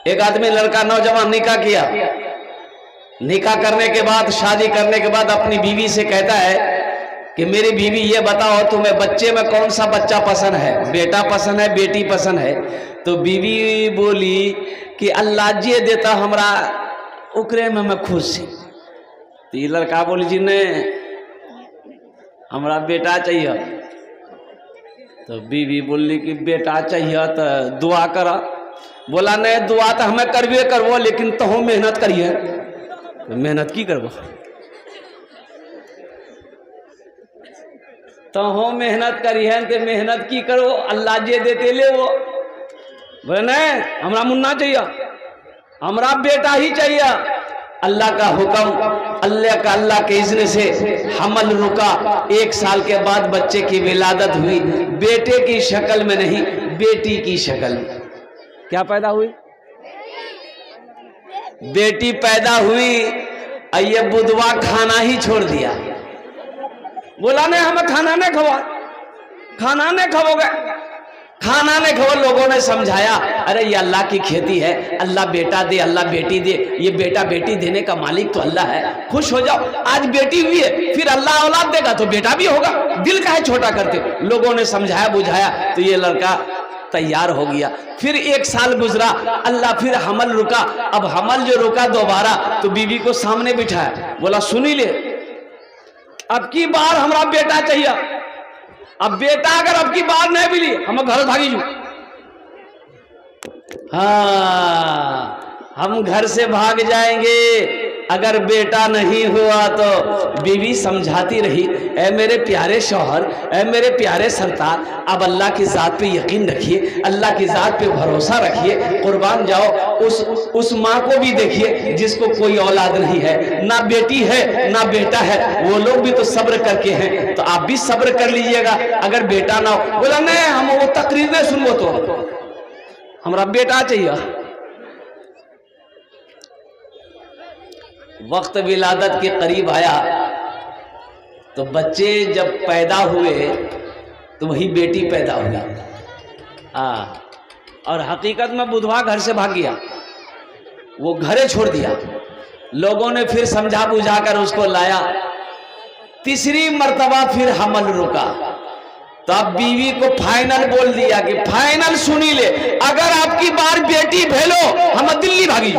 एक आदमी लड़का नौजवान निकाह किया। निकाह करने के बाद, शादी करने के बाद अपनी बीवी से कहता है कि मेरी बीवी ये बताओ तुम्हें बच्चे में कौन सा बच्चा पसंद है, बेटा पसंद है बेटी पसंद है? तो बीवी बोली कि अल्लाह जे देता हमरा उकरे में मैं खुश छी। तो ये लड़का बोली जी नहीं, हमरा बेटा चाहिए। तो बीवी बोली कि बेटा चाहिए तो दुआ करा। बोला नहीं, दुआ तो हमें करबे करबो, लेकिन तो हम मेहनत करिए। तो मेहनत की करबो? तो हम मेहनत करिए तो मेहनत की करो, अल्लाह जे देते ले वो। बोले नहीं, हमरा मुन्ना चाहिए, हमरा बेटा ही चाहिए। अल्लाह का हुक्म, अल्लाह के इज़्न से हमल रुका। 1 साल के बाद बच्चे की विलादत हुई, बेटे की शक्ल में नहीं, बेटी की शक्ल में। क्या पैदा हुई? बेटी पैदा हुई। ये बुधवा खाना ही छोड़ दिया। बोला नहीं, हमें खाना नहीं खवा, खाना नहीं खाओगे, खाना नहीं खाओ। लोगों ने समझाया, अरे ये अल्लाह की खेती है, अल्लाह बेटा दे, अल्लाह बेटी दे, ये बेटा बेटी देने का मालिक तो अल्लाह है, खुश हो जाओ। आज बेटी हुई है, फिर अल्लाह औलाद देगा तो बेटा भी होगा, दिल का है छोटा करते। लोगों ने समझाया बुझाया तो ये लड़का तैयार हो गया। फिर 1 साल गुजरा, अल्लाह फिर हमल रुका। अब हमल जो रुका दोबारा, तो बीवी को सामने बिठाया, बोला सुनी ले, अब की बार हमारा बेटा चाहिए। अब बेटा अगर अब की बार नहीं मिली, हम घर भागी जू। हाँ, हम घर से भाग जाएंगे अगर बेटा नहीं हुआ तो। बीवी समझाती रही, ऐ मेरे प्यारे शौहर, ऐ मेरे प्यारे सरतार, अब अल्लाह की ज़ात पे यकीन रखिए, अल्लाह की ज़ात पे भरोसा रखिए, कुर्बान जाओ। उस माँ को भी देखिए जिसको कोई औलाद नहीं है, ना बेटी है ना बेटा है, वो लोग भी तो सब्र करके हैं, तो आप भी सब्र कर लीजिएगा अगर बेटा ना हो। बोला नहीं, हम वो तकरीर नहीं सुनबो, तो हमारा बेटा चाहिए। वक्त विलादत के करीब आया तो बच्चे जब पैदा हुए तो वही बेटी पैदा हुई। और हकीकत में बुधवा घर से भाग गया, वो घरे छोड़ दिया। लोगों ने फिर समझा बुझा कर उसको लाया। तीसरी मर्तबा फिर हमल रुका। तो अब बीवी को फाइनल बोल दिया कि फाइनल सुनी ले, अगर आपकी बार बेटी भेलो हम दिल्ली भागी।